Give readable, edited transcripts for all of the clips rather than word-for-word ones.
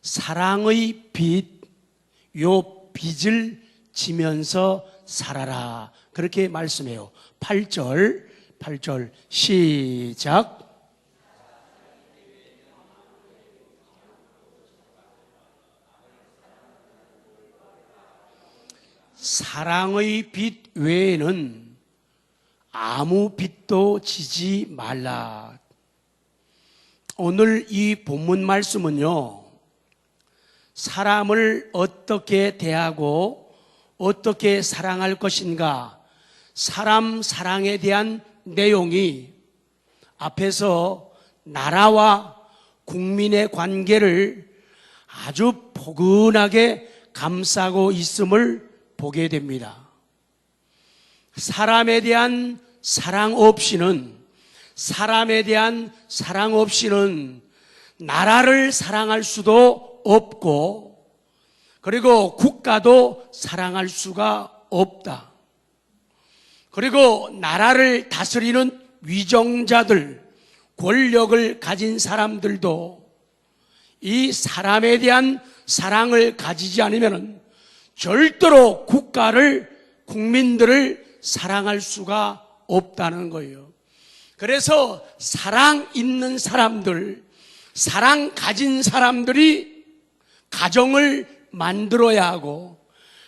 사랑의 빛, 요 빛을 지면서 살아라. 그렇게 말씀해요. 8절 시작. 사랑의 빛 외에는 아무 빛도 지지 말라. 오늘 이 본문 말씀은요, 사람을 어떻게 대하고 어떻게 사랑할 것인가, 사람 사랑에 대한 내용이 앞에서 나라와 국민의 관계를 아주 포근하게 감싸고 있음을 보게 됩니다. 사람에 대한 사랑 없이는 나라를 사랑할 수도 없고, 그리고 국가도 사랑할 수가 없다. 그리고 나라를 다스리는 위정자들, 권력을 가진 사람들도 이 사람에 대한 사랑을 가지지 않으면 절대로 국민들을 사랑할 수가 없다는 거예요. 그래서 사랑 있는 사람들, 사랑 가진 사람들이 가정을 만들어야 하고,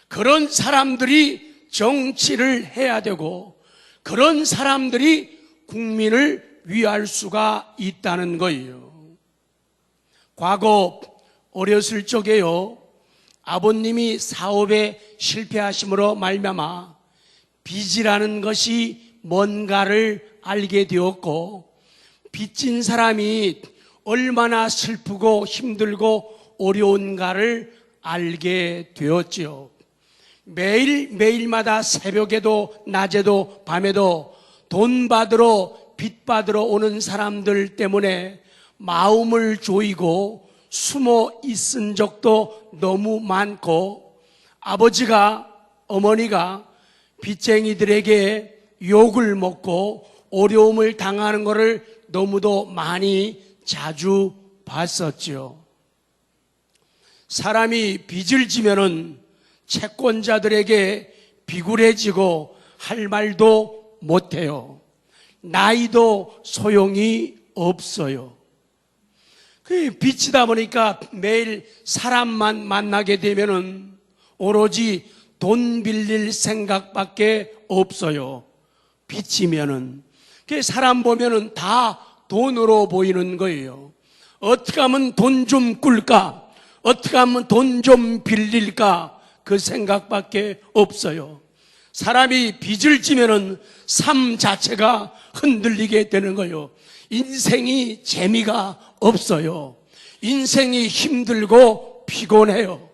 그런 사람들이 정치를 해야 되고, 그런 사람들이 국민을 위할 수가 있다는 거예요. 과거 어렸을 적에요, 아버님이 사업에 실패하심으로 말미암아 빚이라는 것이 뭔가를 알게 되었고, 빚진 사람이 얼마나 슬프고 힘들고 어려운가를 알게 되었지요. 매일마다 새벽에도 낮에도 밤에도 빚 받으러 오는 사람들 때문에 마음을 조이고 숨어 있은 적도 너무 많고, 아버지가, 어머니가 빚쟁이들에게 욕을 먹고 어려움을 당하는 것을 너무도 많이 자주 봤었죠. 사람이 빚을 지면은 채권자들에게 비굴해지고 할 말도 못해요. 나이도 소용이 없어요. 빚이다 보니까 매일 사람만 만나게 되면은 오로지 돈 빌릴 생각밖에 없어요. 빚이면은. 사람 보면은 다 돈으로 보이는 거예요. 어떻게 하면 돈 좀 꿀까? 어떻게 하면 돈 좀 빌릴까? 그 생각밖에 없어요. 사람이 빚을 지면은 삶 자체가 흔들리게 되는 거예요. 인생이 재미가 없어요. 인생이 힘들고 피곤해요.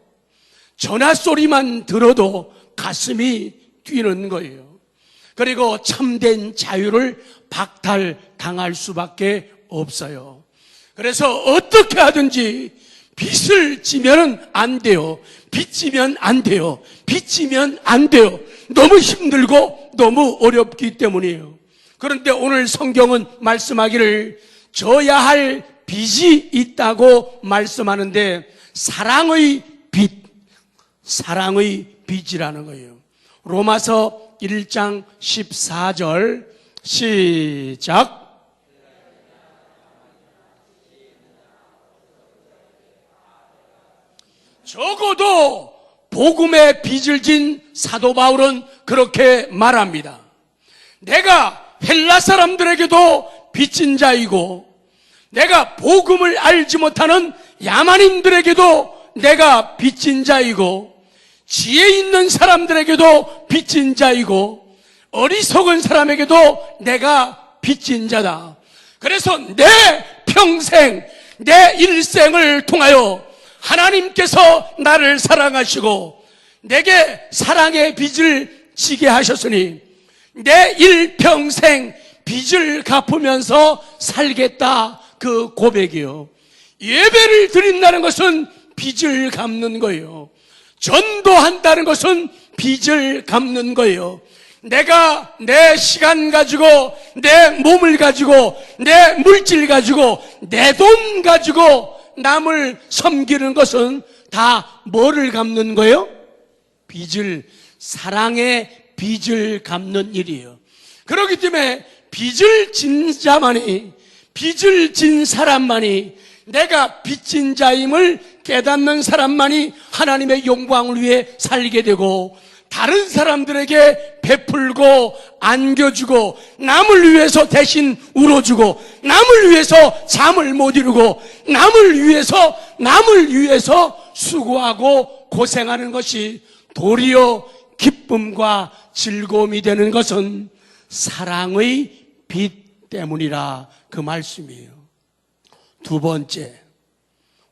전화 소리만 들어도 가슴이 뛰는 거예요. 그리고 참된 자유를 박탈당할 수밖에 없어요. 그래서 어떻게 하든지 빚을 지면 안 돼요. 빚지면 안 돼요. 빚지면 안 돼요. 너무 힘들고 너무 어렵기 때문이에요. 그런데 오늘 성경은 말씀하기를 져야 할 빚이 있다고 말씀하는데, 사랑의 빚이라는 거예요. 로마서 1장 14절 시작. 적어도 복음의 빚을 진 사도 바울은 그렇게 말합니다. 내가 헬라 사람들에게도 빚진 자이고, 내가 복음을 알지 못하는 야만인들에게도 내가 빚진 자이고, 지혜 있는 사람들에게도 빚진 자이고, 어리석은 사람에게도 내가 빚진 자다. 그래서 내 평생, 내 일생을 통하여 하나님께서 나를 사랑하시고 내게 사랑의 빚을 지게 하셨으니 내 일평생 빚을 갚으면서 살겠다, 그 고백이요. 예배를 드린다는 것은 빚을 갚는 거예요. 전도한다는 것은 빚을 갚는 거예요. 내가 내 시간 가지고, 내 몸을 가지고, 내 물질 가지고, 내 돈 가지고 남을 섬기는 것은 다 뭐를 갚는 거예요? 사랑의 빚을 갚는 일이에요. 그렇기 때문에 빚을 진 자만이, 빚을 진 사람만이, 내가 빚진 자임을 깨닫는 사람만이 하나님의 영광을 위해 살게 되고, 다른 사람들에게 베풀고 안겨주고, 남을 위해서 대신 울어주고, 남을 위해서 잠을 못 이루고, 남을 위해서 수고하고 고생하는 것이 도리어 기쁨과 즐거움이 되는 것은 사랑의 빛 때문이라, 그 말씀이에요. 두 번째,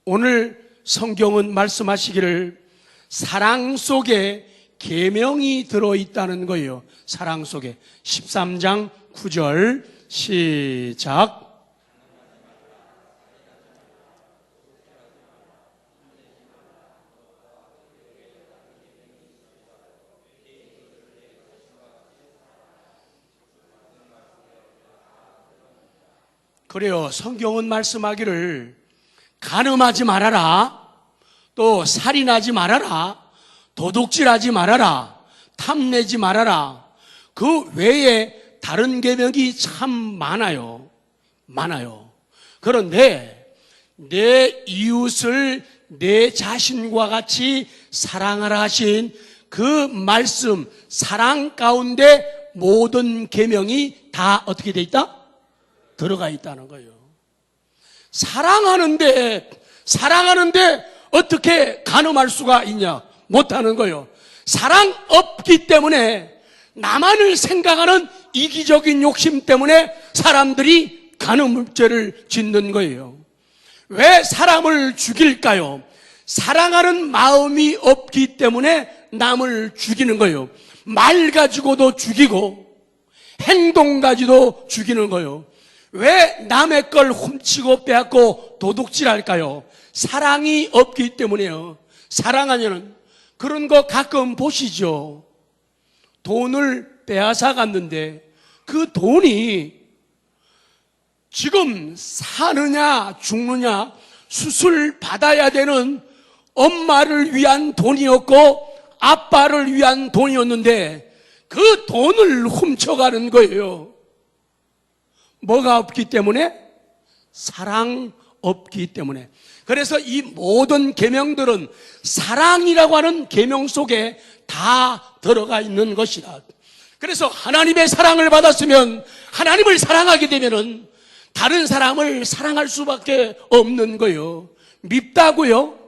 오늘 성경은 말씀하시기를 사랑 속에 계명이 들어있다는 거예요. 사랑 속에. 13장 9절 시작. 그래요. 성경은 말씀하기를 간음하지 말아라, 또 살인하지 말아라, 도둑질하지 말아라, 탐내지 말아라. 그 외에 다른 계명이 참 많아요. 그런데 내 이웃을 내 자신과 같이 사랑하라 하신 그 말씀, 사랑 가운데 모든 계명이 다 어떻게 돼 있다? 들어가 있다는 거예요. 사랑하는데 어떻게 간음할 수가 있냐? 못하는 거예요. 사랑 없기 때문에, 나만을 생각하는 이기적인 욕심 때문에 사람들이 간음죄를 짓는 거예요. 왜 사람을 죽일까요? 사랑하는 마음이 없기 때문에 남을 죽이는 거예요. 말 가지고도 죽이고 행동 가지고도 죽이는 거예요. 왜 남의 걸 훔치고 빼앗고 도둑질할까요? 사랑이 없기 때문이에요. 사랑하면은 그런 거 가끔 보시죠. 돈을 빼앗아 갔는데 그 돈이 지금 사느냐 죽느냐 수술 받아야 되는 엄마를 위한 돈이었고 아빠를 위한 돈이었는데 그 돈을 훔쳐가는 거예요. 뭐가 없기 때문에? 사랑 없기 때문에. 그래서 이 모든 계명들은 사랑이라고 하는 계명 속에 다 들어가 있는 것이다. 그래서 하나님의 사랑을 받았으면, 하나님을 사랑하게 되면은 다른 사람을 사랑할 수밖에 없는 거예요. 밉다고요?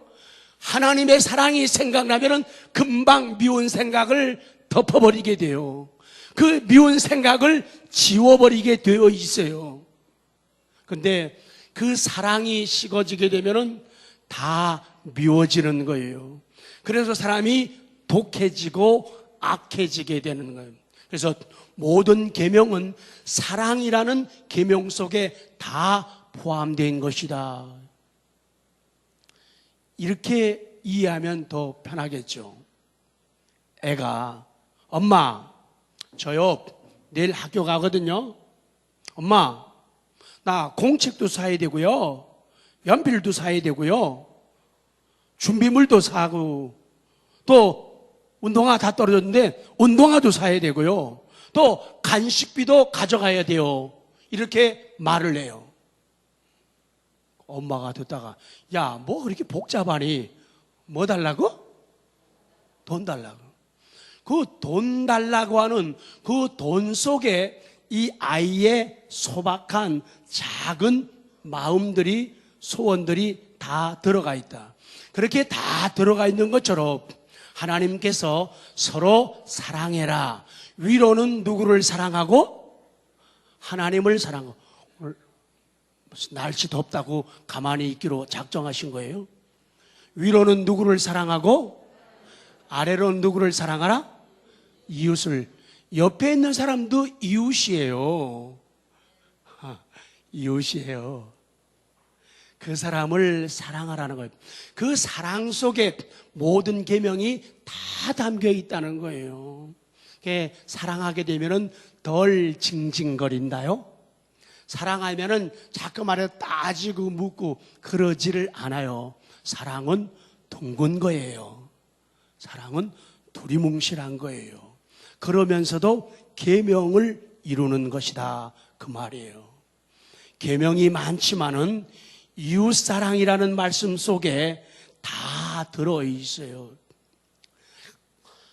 하나님의 사랑이 생각나면은 금방 미운 생각을 덮어버리게 돼요. 그 미운 생각을 지워버리게 되어 있어요. 근데 그 사랑이 식어지게 되면은 다 미워지는 거예요. 그래서 사람이 독해지고 악해지게 되는 거예요. 그래서 모든 계명은 사랑이라는 계명 속에 다 포함된 것이다. 이렇게 이해하면 더 편하겠죠. 애가 엄마, 저요 내일 학교 가거든요. 엄마, 나 공책도 사야 되고요, 연필도 사야 되고요, 준비물도 사고, 또 운동화 다 떨어졌는데 운동화도 사야 되고요, 또 간식비도 가져가야 돼요. 이렇게 말을 해요. 엄마가 듣다가, 야, 뭐 그렇게 복잡하니? 뭐 달라고? 돈 달라고. 그 돈 달라고 하는 그 돈 속에 이 아이의 소박한 작은 마음들이, 소원들이 다 들어가 있다. 그렇게 다 들어가 있는 것처럼 하나님께서 서로 사랑해라. 위로는 누구를 사랑하고? 하나님을 사랑하고. 날씨 덥다고 가만히 있기로 작정하신 거예요? 위로는 누구를 사랑하고? 아래로는 누구를 사랑하라? 이웃을. 옆에 있는 사람도 이웃이에요. 이웃이에요. 그 사람을 사랑하라는 거예요. 그 사랑 속에 모든 계명이 다 담겨 있다는 거예요. 사랑하게 되면은 덜 징징거린다요. 사랑하면은 자꾸만 따지고 묻고 그러지를 않아요. 사랑은 둥근 거예요. 사랑은 두리뭉실한 거예요. 그러면서도 계명을 이루는 것이다, 그 말이에요. 계명이 많지만은 이웃사랑이라는 말씀 속에 다 들어있어요.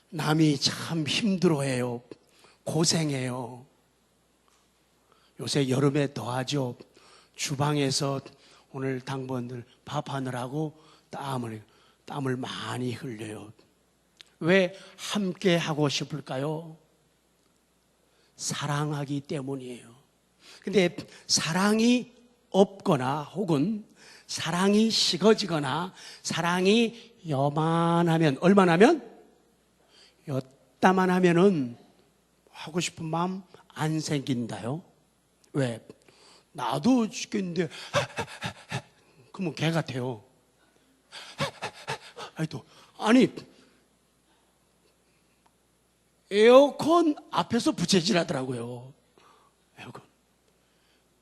남이 참 힘들어해요. 고생해요. 요새 여름에 더하죠. 주방에서 오늘 당번들 밥하느라고 땀을 많이 흘려요. 왜 함께 하고 싶을까요? 사랑하기 때문이에요. 근데 사랑이 없거나 혹은 사랑이 식어지거나 사랑이 여만하면, 얼마나 하면? 여따만 하면은 하고 싶은 마음 안 생긴다요. 왜? 나도 죽겠는데 그러면 개 같아요. 아니 에어컨 앞에서 부채질하더라고요. 에어컨.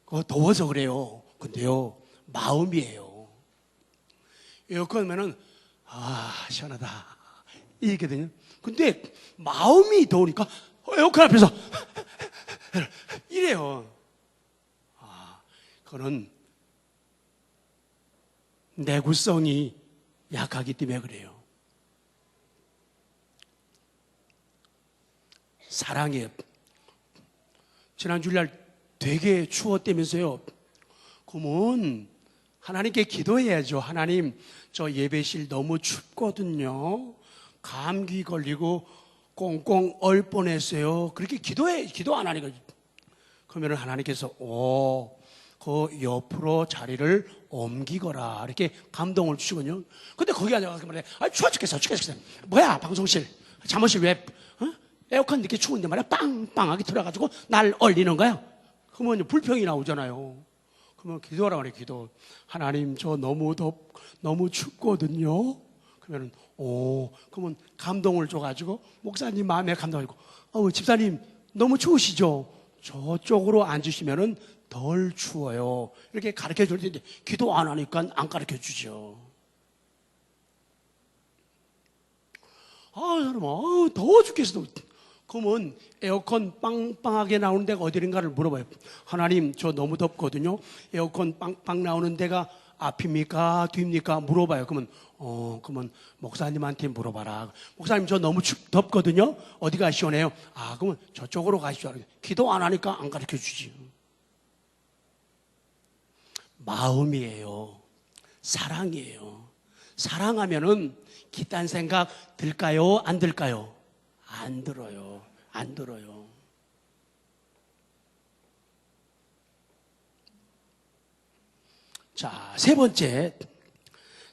그거 더워서 그래요. 근데요, 마음이에요. 에어컨이면은 시원하다 이게거든요. 근데 마음이 더우니까 에어컨 앞에서 이래요. 그거는 내구성이 약하기 때문에 그래요. 사랑해요. 지난 주일날 되게 추웠다면서요. 그러면 하나님께 기도해야죠. 하나님, 저 예배실 너무 춥거든요. 감기 걸리고 꽁꽁 얼 뻔했어요. 그렇게 기도 안 하니까. 그러면 하나님께서 그 옆으로 자리를 옮기거라, 이렇게 감동을 주시거든요. 근데 거기 앉아서 말해, 추워 죽겠어. 뭐야, 방송실, 잠옷이 왜 에어컨 이렇게 추운데 말이야 빵빵하게 들어가지고 날 얼리는 거야. 그러면 불평이 나오잖아요. 그러면 기도하라 말이에요. 기도. 하나님, 저 너무 춥거든요. 그러면 그러면 감동을 줘가지고 목사님 마음에 감동하고, 집사님 너무 추우시죠? 저쪽으로 앉으시면은 덜 추워요. 이렇게 가르쳐 줄 텐데 기도 안 하니까 안 가르쳐 주죠. 여러분, 더워 죽겠어. 그러면 에어컨 빵빵하게 나오는 데가 어디인가를 물어봐요. 하나님, 저 너무 덥거든요. 에어컨 빵빵 나오는 데가 앞입니까? 뒤입니까? 물어봐요. 그러면 목사님한테 물어봐라. 목사님, 저 너무 덥거든요. 어디가 시원해요? 그러면 저쪽으로 가시죠. 기도 안 하니까 안 가르쳐 주지. 마음이에요. 사랑이에요. 사랑하면은 기딴 생각 들까요? 안 들까요? 안 들어요. 안 들어요. 자, 세 번째.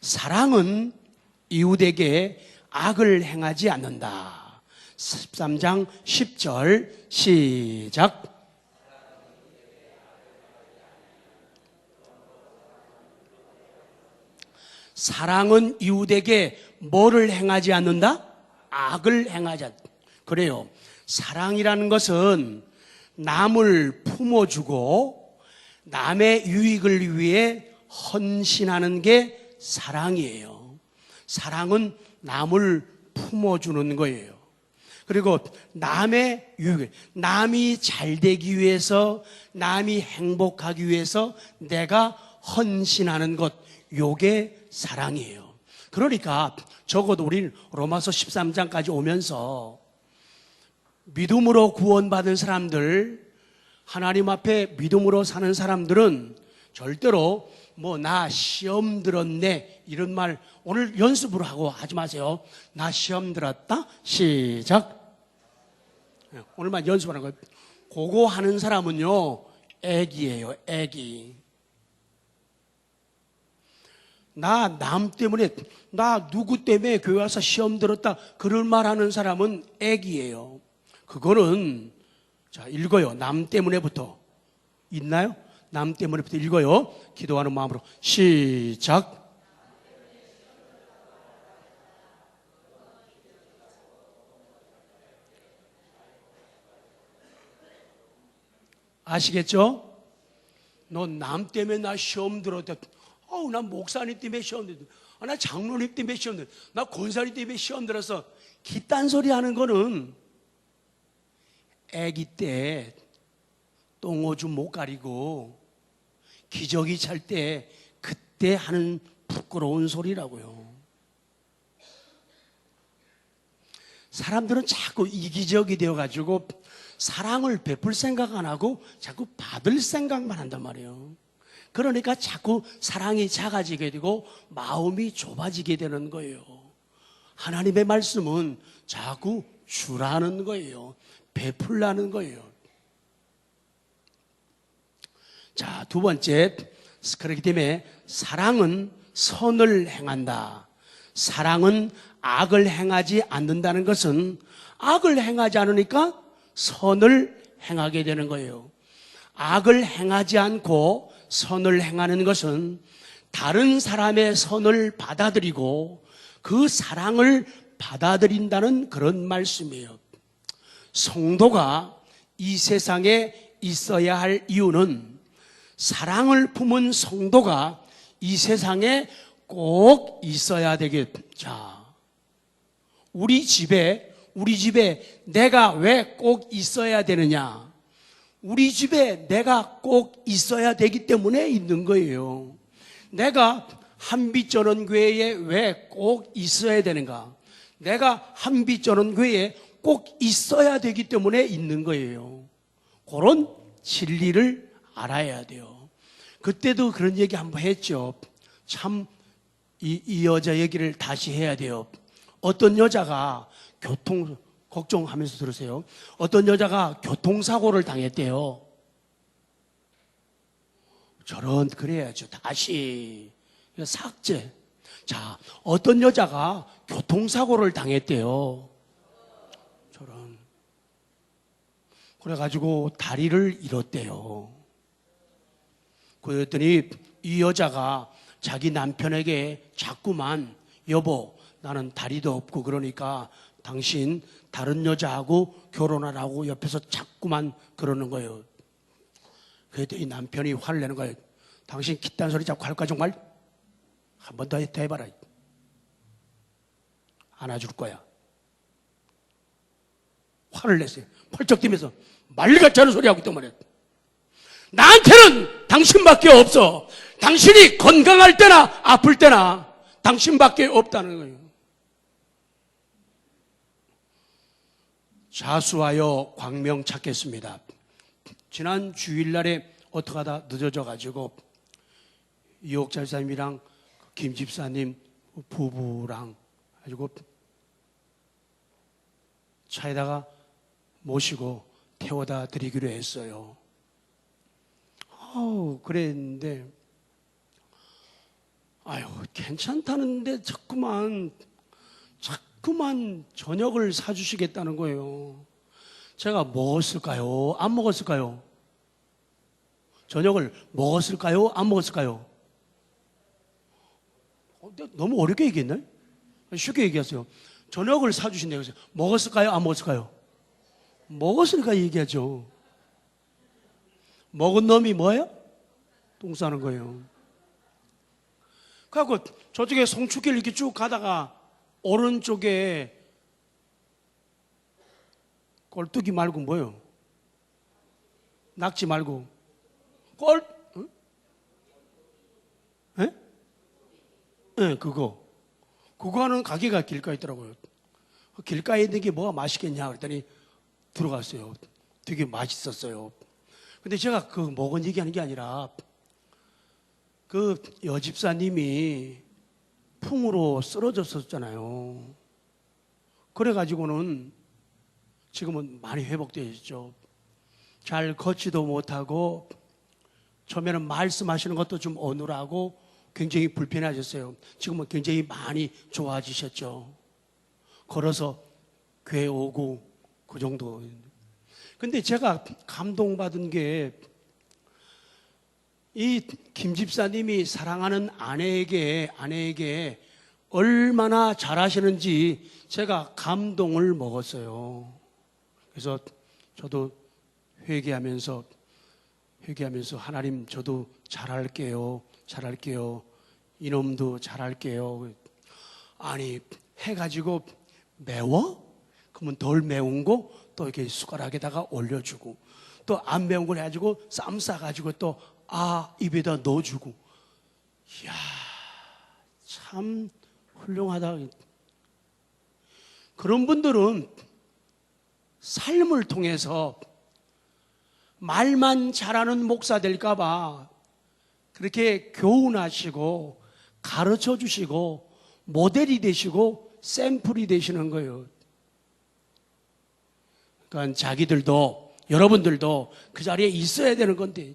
사랑은 이웃에게 악을 행하지 않는다. 13장 10절 시작. 사랑은 이웃에게 뭐를 행하지 않는다? 악을 행하지 않는다. 그래요. 사랑이라는 것은 남을 품어주고 남의 유익을 위해 헌신하는 게 사랑이에요. 사랑은 남을 품어주는 거예요. 그리고 남의 유익, 남이 잘 되기 위해서, 남이 행복하기 위해서 내가 헌신하는 것, 요게 사랑이에요. 그러니까 적어도 우리는 로마서 13장까지 오면서 믿음으로 구원받은 사람들, 하나님 앞에 믿음으로 사는 사람들은 절대로 나 시험 들었네 이런 말 오늘 연습으로 하고 하지 마세요. 나 시험 들었다? 시작. 오늘만 연습하는 거예요. 그거 하는 사람은요, 애기예요. 애기. 나 남 때문에, 나 누구 때문에 교회 와서 시험 들었다 그런 말 하는 사람은 애기예요. 그거는 자, 읽어요. 남 때문에부터. 있나요? 남 때문에부터 읽어요. 기도하는 마음으로 시작. 아시겠죠? 너 남 때문에 나 시험 들었다. 나 목사님 때문에 시험 들었다. 나 장로님 때문에 시험 들었다. 나 권사님 때문에 시험 들어서 기딴 소리 하는 거는 아기 때 똥오줌 못 가리고 기저귀 찰 때 그때 하는 부끄러운 소리라고요. 사람들은 자꾸 이기적이 되어가지고 사랑을 베풀 생각 안 하고 자꾸 받을 생각만 한단 말이에요. 그러니까 자꾸 사랑이 작아지게 되고 마음이 좁아지게 되는 거예요. 하나님의 말씀은 자꾸 주라는 거예요. 베풀라는 거예요. 자, 두 번째, 그렇기 때문에 사랑은 선을 행한다. 사랑은 악을 행하지 않는다는 것은 악을 행하지 않으니까 선을 행하게 되는 거예요. 악을 행하지 않고 선을 행하는 것은 다른 사람의 선을 받아들이고 그 사랑을 받아들인다는 그런 말씀이에요. 성도가 이 세상에 있어야 할 이유는 사랑을 품은 성도가 이 세상에 꼭 있어야 되겠죠. 자, 우리 집에 내가 왜 꼭 있어야 되느냐? 우리 집에 내가 꼭 있어야 되기 때문에 있는 거예요. 내가 한빛전원교회에 왜 꼭 있어야 되는가? 내가 한빛전원교회에 꼭 있어야 되기 때문에 있는 거예요. 그런 진리를 알아야 돼요. 그때도 그런 얘기 한번 했죠. 참 이 여자 얘기를 다시 해야 돼요. 어떤 여자가 걱정하면서 들으세요. 어떤 여자가 교통사고를 당했대요. 그래야죠. 다시 삭제. 자, 어떤 여자가 교통사고를 당했대요. 그래가지고 다리를 잃었대요. 그랬더니 이 여자가 자기 남편에게 자꾸만 여보, 나는 다리도 없고 그러니까 당신 다른 여자하고 결혼하라고 옆에서 자꾸만 그러는 거예요. 그랬더니 남편이 화를 내는 거예요. 당신 기딴 소리 자꾸 할까 정말? 한 번 더 해봐라. 안아줄 거야. 화를 냈어요. 펄쩍 뛰면서 말같지 않은 소리 하고 있단 말이에요. 나한테는 당신밖에 없어. 당신이 건강할 때나 아플 때나 당신밖에 없다는 거예요. 자수하여 광명 찾겠습니다. 지난 주일날에 어떻게 하다 늦어져가지고 이옥자 집사님이랑 김 집사님 부부랑 가지고 차에다가 모시고 태워다 드리기로 했어요. 그랬는데 괜찮다는데 자꾸만 저녁을 사주시겠다는 거예요. 제가 먹었을까요? 안 먹었을까요? 저녁을 먹었을까요? 안 먹었을까요? 너무 어렵게 얘기했나요? 쉽게 얘기하세요. 저녁을 사주신다고 해서 먹었을까요? 안 먹었을까요? 먹었으니까 얘기하죠. 먹은 놈이 뭐예요? 똥 싸는 거예요. 그래갖고 저쪽에 송출길 이렇게 쭉 가다가 오른쪽에 꼴뚜기 말고 뭐예요? 낙지 말고 응? 예? 네, 그거 하는 가게가 길가에 있더라고요. 길가에 있는 게 뭐가 맛있겠냐 그랬더니 들어갔어요. 되게 맛있었어요. 근데 제가 먹은 얘기하는 게 아니라 여집사님이 풍으로 쓰러졌었잖아요. 그래가지고는 지금은 많이 회복되어 있죠. 잘 걷지도 못하고 처음에는 말씀하시는 것도 좀 어눌하고 굉장히 불편하셨어요. 지금은 굉장히 많이 좋아지셨죠. 걸어서 교회 오고 그 정도. 근데 제가 감동받은 게 이 김 집사님이 사랑하는 아내에게 얼마나 잘하시는지 제가 감동을 먹었어요. 그래서 저도 회개하면서 회개하면서 하나님 저도 잘할게요. 잘할게요. 이놈도 잘할게요. 아니 해가지고 매워? 그러면 덜 매운 거 또 이렇게 숟가락에다가 올려주고 또 안 매운 걸 해가지고 쌈 싸가지고 또 입에다 넣어주고 이야 참 훌륭하다. 그런 분들은 삶을 통해서 말만 잘하는 목사 될까봐 그렇게 교훈하시고 가르쳐 주시고 모델이 되시고 샘플이 되시는 거예요. 그러니까 자기들도 여러분들도 그 자리에 있어야 되는 건데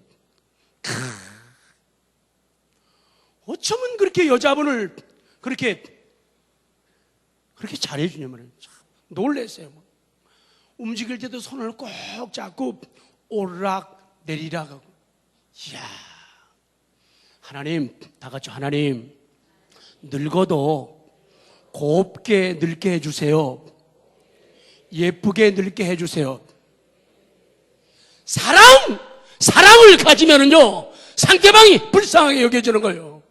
어쩌면 그렇게 여자분을 그렇게 잘해주냐 말이에요. 참 놀랐어요. 움직일 때도 손을 꼭 잡고 오르락 내리락 하고 이야 하나님 다 같이 하나님 늙어도 곱게 늙게 해주세요. 예쁘게 늙게 해주세요. 사랑을 가지면은요 상대방이 불쌍하게 여겨지는 거예요.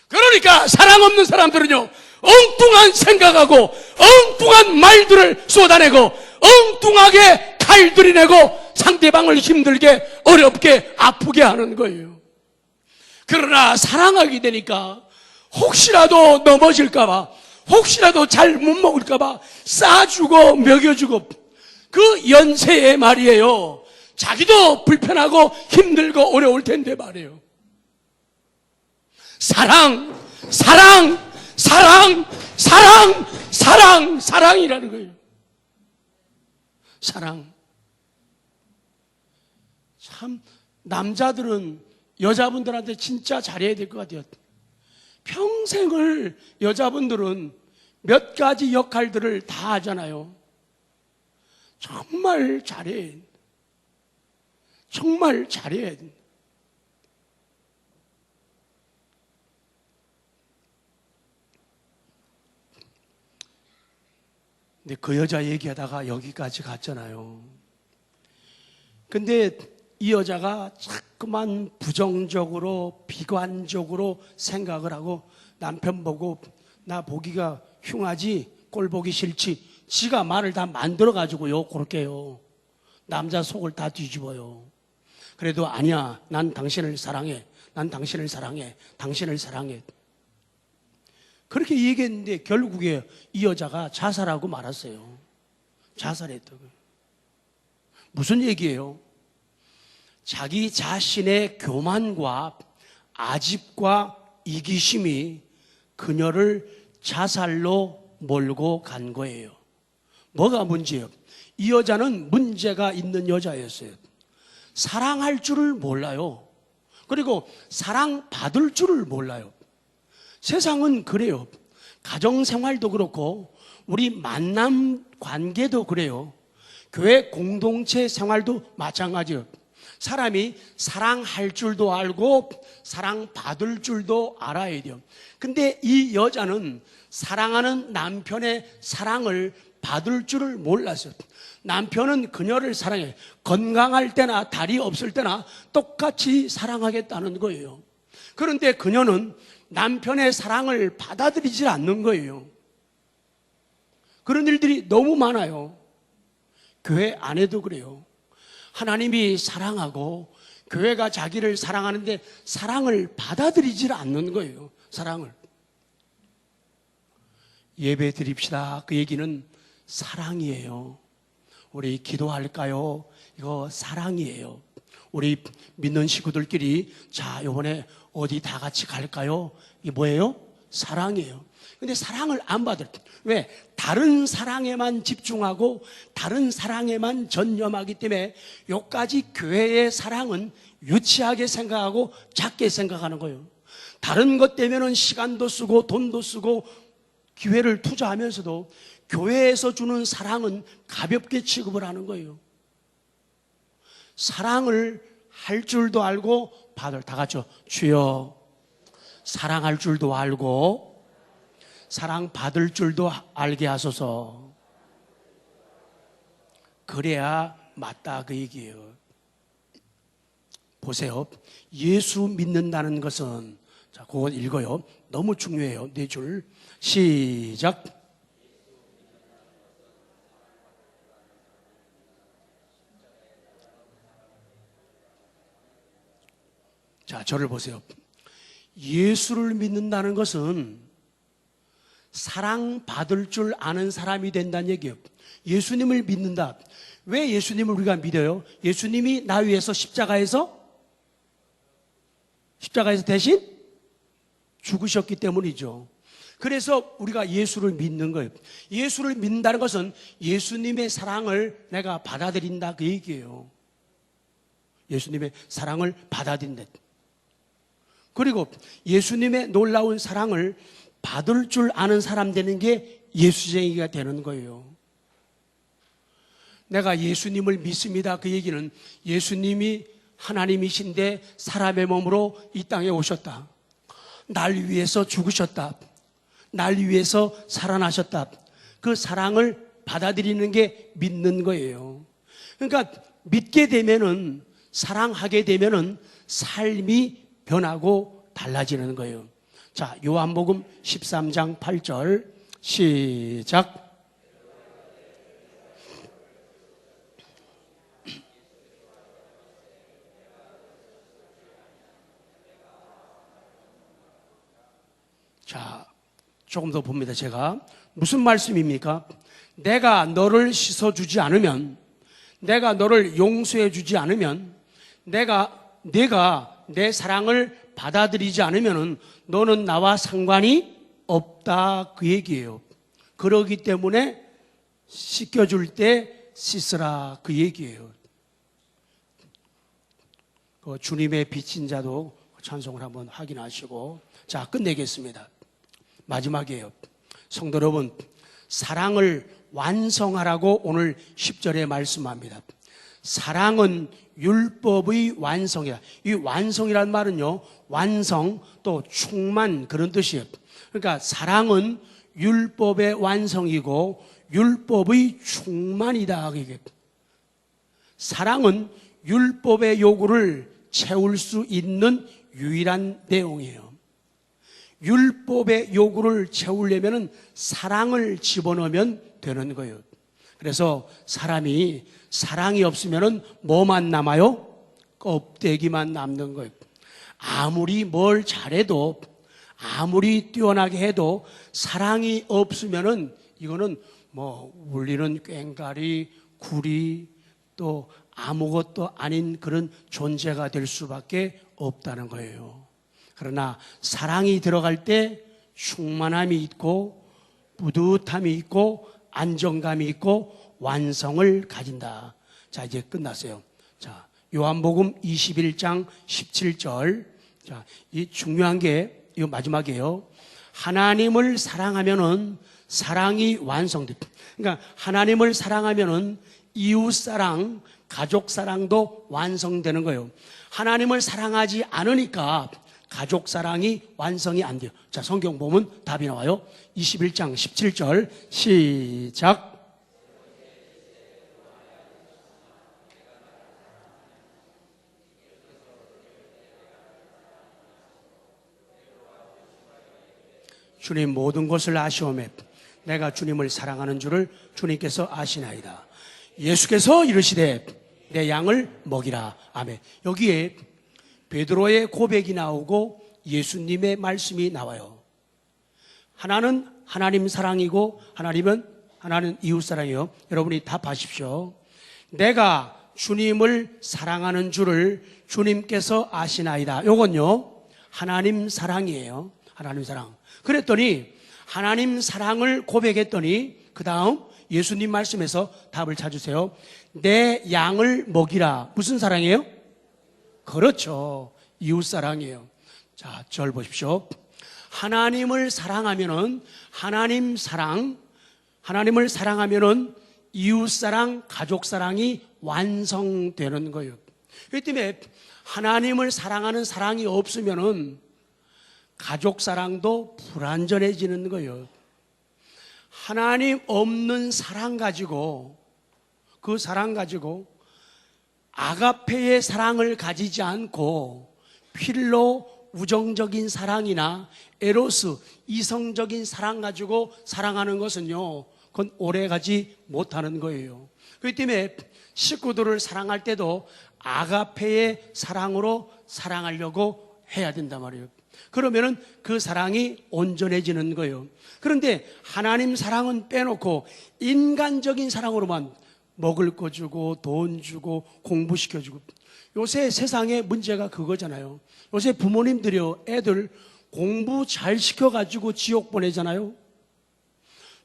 그러니까 사랑 없는 사람들은요 엉뚱한 생각하고 엉뚱한 말들을 쏟아내고 엉뚱하게 칼들이내고 상대방을 힘들게 어렵게 아프게 하는 거예요. 그러나 사랑하게 되니까 혹시라도 넘어질까봐 혹시라도 잘 못 먹을까봐 싸주고 먹여주고 그 연세에 말이에요 자기도 불편하고 힘들고 어려울 텐데 말이에요. 사랑이라는 거예요. 사랑. 참 남자들은 여자분들한테 진짜 잘해야 될 것 같아요. 평생을 여자분들은 몇 가지 역할들을 다 하잖아요. 정말 잘해. 정말 잘해. 근데 그 여자 얘기하다가 여기까지 갔잖아요. 근데 이 여자가 자꾸만 부정적으로 비관적으로 생각을 하고 남편 보고 나 보기가 흉하지 꼴 보기 싫지 지가 말을 다 만들어가지고요 그렇게요 남자 속을 다 뒤집어요. 그래도 아니야 난 당신을 사랑해 난 당신을 사랑해 당신을 사랑해 그렇게 얘기했는데 결국에 이 여자가 자살하고 말았어요. 자살했다고요. 무슨 얘기예요? 자기 자신의 교만과 아집과 이기심이 그녀를 자살로 몰고 간 거예요. 뭐가 문제예요? 이 여자는 문제가 있는 여자였어요. 사랑할 줄을 몰라요. 그리고 사랑받을 줄을 몰라요. 세상은 그래요. 가정생활도 그렇고 우리 만남 관계도 그래요. 교회 공동체 생활도 마찬가지예요. 사람이 사랑할 줄도 알고 사랑받을 줄도 알아야 돼요. 근데 이 여자는 사랑하는 남편의 사랑을 받을 줄을 몰랐어요. 남편은 그녀를 사랑해. 건강할 때나 다리 없을 때나 똑같이 사랑하겠다는 거예요. 그런데 그녀는 남편의 사랑을 받아들이지 않는 거예요. 그런 일들이 너무 많아요. 교회 안에도 그래요. 하나님이 사랑하고 교회가 자기를 사랑하는데 사랑을 받아들이지 않는 거예요. 사랑을. 예배 드립시다. 그 얘기는 사랑이에요. 우리 기도할까요? 이거 사랑이에요. 우리 믿는 식구들끼리 자 이번에 어디 다 같이 갈까요? 이게 뭐예요? 사랑이에요. 근데 사랑을 안 받을 때 왜? 다른 사랑에만 집중하고 다른 사랑에만 전념하기 때문에 여기까지 교회의 사랑은 유치하게 생각하고 작게 생각하는 거예요. 다른 것 때문에는 시간도 쓰고 돈도 쓰고 기회를 투자하면서도 교회에서 주는 사랑은 가볍게 취급을 하는 거예요. 사랑을 할 줄도 알고 받을 다 같이요. 주여 사랑할 줄도 알고 사랑받을 줄도 알게 하소서. 그래야 맞다 그 얘기예요. 보세요. 예수 믿는다는 것은, 자, 그거 읽어요. 너무 중요해요. 네 줄. 시작. 자, 저를 보세요. 예수를 믿는다는 것은 사랑받을 줄 아는 사람이 된다는 얘기예요. 예수님을 믿는다. 왜 예수님을 우리가 믿어요? 예수님이 나 위해서 십자가에서 대신 죽으셨기 때문이죠. 그래서 우리가 예수를 믿는 거예요. 예수를 믿는다는 것은 예수님의 사랑을 내가 받아들인다 그 얘기예요. 예수님의 사랑을 받아들인다. 그리고 예수님의 놀라운 사랑을 받을 줄 아는 사람 되는 게 예수쟁이가 되는 거예요. 내가 예수님을 믿습니다. 그 얘기는 예수님이 하나님이신데 사람의 몸으로 이 땅에 오셨다. 날 위해서 죽으셨다. 날 위해서 살아나셨다. 그 사랑을 받아들이는 게 믿는 거예요. 그러니까 믿게 되면은, 사랑하게 되면은 삶이 변하고 달라지는 거예요. 자, 요한복음 13장 8절 시작. 자, 조금 더 봅니다. 제가 무슨 말씀입니까? 내가 너를 씻어주지 않으면, 내가 너를 용서해주지 않으면, 내가 내 사랑을 받아들이지 않으면 너는 나와 상관이 없다 그 얘기예요. 그러기 때문에 씻겨줄 때 씻으라 그 얘기예요. 그 주님의 빚진 자도 찬송을 한번 확인하시고, 자, 끝내겠습니다. 마지막이에요. 성도 여러분, 사랑을 완성하라고 오늘 10절에 말씀합니다. 사랑은 율법의 완성이다. 이 완성이란 말은요, 완성 또 충만 그런 뜻이에요. 그러니까 사랑은 율법의 완성이고 율법의 충만이다. 사랑은 율법의 요구를 채울 수 있는 유일한 내용이에요. 율법의 요구를 채우려면 사랑을 집어넣으면 되는 거예요. 그래서 사람이 사랑이 없으면 뭐만 남아요? 껍데기만 남는 거예요. 아무리 뭘 잘해도, 아무리 뛰어나게 해도 사랑이 없으면은 이거는 뭐 울리는 꽹과리, 구리, 또 아무것도 아닌 그런 존재가 될 수밖에 없다는 거예요. 그러나 사랑이 들어갈 때 충만함이 있고 뿌듯함이 있고 안정감이 있고 완성을 가진다. 자, 이제 끝났어요. 자, 요한복음 21장 17절. 자, 이 중요한 게 이거 마지막이에요. 하나님을 사랑하면은 사랑이 완성돼. 그러니까 하나님을 사랑하면은 이웃 사랑, 가족 사랑도 완성되는 거예요. 하나님을 사랑하지 않으니까 가족 사랑이 완성이 안 돼요. 자, 성경 보면 답이 나와요. 21장 17절 시작. 주님 모든 것을 아시오매 내가 주님을 사랑하는 줄을 주님께서 아시나이다. 예수께서 이르시되 내 양을 먹이라. 아멘. 여기에 베드로의 고백이 나오고 예수님의 말씀이 나와요. 하나는 하나님 사랑이고 하나는 이웃 사랑이요. 여러분이 답하십시오. 내가 주님을 사랑하는 줄을 주님께서 아시나이다. 요건요, 하나님 사랑이에요. 하나님 사랑. 그랬더니 하나님 사랑을 고백했더니 그 다음 예수님 말씀에서 답을 찾으세요. 내 양을 먹이라. 무슨 사랑이에요? 그렇죠. 이웃 사랑이에요. 자, 절 보십시오. 하나님을 사랑하면은 하나님을 사랑하면은 이웃 사랑, 가족 사랑이 완성되는 거예요. 그렇기 때문에 하나님을 사랑하는 사랑이 없으면은 가족 사랑도 불완전해지는 거예요. 하나님 없는 사랑 가지고, 그 사랑 가지고 아가페의 사랑을 가지지 않고 필로 우정적인 사랑이나 에로스 이성적인 사랑 가지고 사랑하는 것은요, 그건 오래가지 못하는 거예요. 그렇기 때문에 식구들을 사랑할 때도 아가페의 사랑으로 사랑하려고 해야 된단 말이에요. 그러면은 그 사랑이 온전해지는 거예요. 그런데 하나님 사랑은 빼놓고 인간적인 사랑으로만 먹을 거 주고 돈 주고 공부시켜주고, 요새 세상의 문제가 그거잖아요. 요새 부모님들이요, 애들 공부 잘 시켜가지고 지옥 보내잖아요.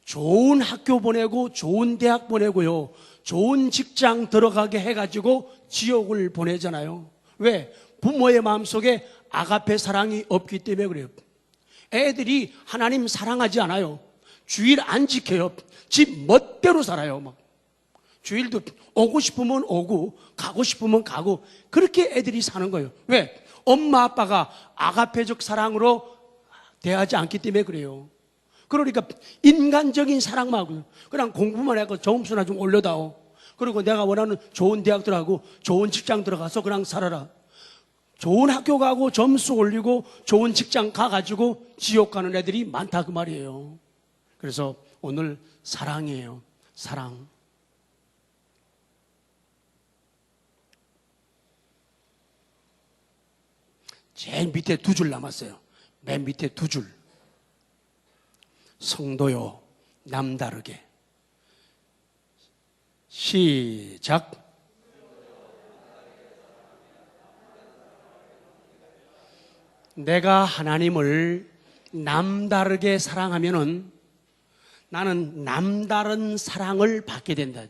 좋은 학교 보내고 좋은 대학 보내고요, 좋은 직장 들어가게 해가지고 지옥을 보내잖아요. 왜? 부모의 마음속에 아가페 사랑이 없기 때문에 그래요. 애들이 하나님 사랑하지 않아요. 주일 안 지켜요. 집 멋대로 살아요. 막 주일도 오고 싶으면 오고 가고 싶으면 가고, 그렇게 애들이 사는 거예요. 왜? 엄마 아빠가 아가페적 사랑으로 대하지 않기 때문에 그래요. 그러니까 인간적인 사랑만 하고 그냥 공부만 해서 점수나 좀 올려다오, 그리고 내가 원하는 좋은 대학 들어가고 좋은 직장 들어가서 그냥 살아라. 좋은 학교 가고 점수 올리고 좋은 직장 가가지고 지옥 가는 애들이 많다 그 말이에요. 그래서 오늘 사랑이에요. 사랑. 제일 밑에 두 줄 남았어요. 맨 밑에 두 줄. 성도요, 남다르게. 시작. 내가 하나님을 남다르게 사랑하면은 나는 남다른 사랑을 받게 된다.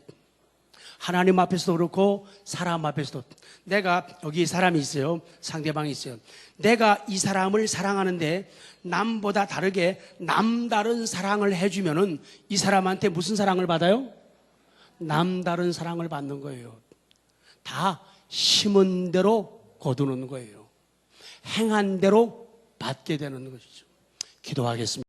하나님 앞에서도 그렇고 사람 앞에서도. 내가 여기 사람이 있어요. 상대방이 있어요. 내가 이 사람을 사랑하는데 남보다 다르게 남다른 사랑을 해주면은 이 사람한테 무슨 사랑을 받아요? 남다른 사랑을 받는 거예요. 다 심은 대로 거두는 거예요. 행한 대로 받게 되는 것이죠. 기도하겠습니다.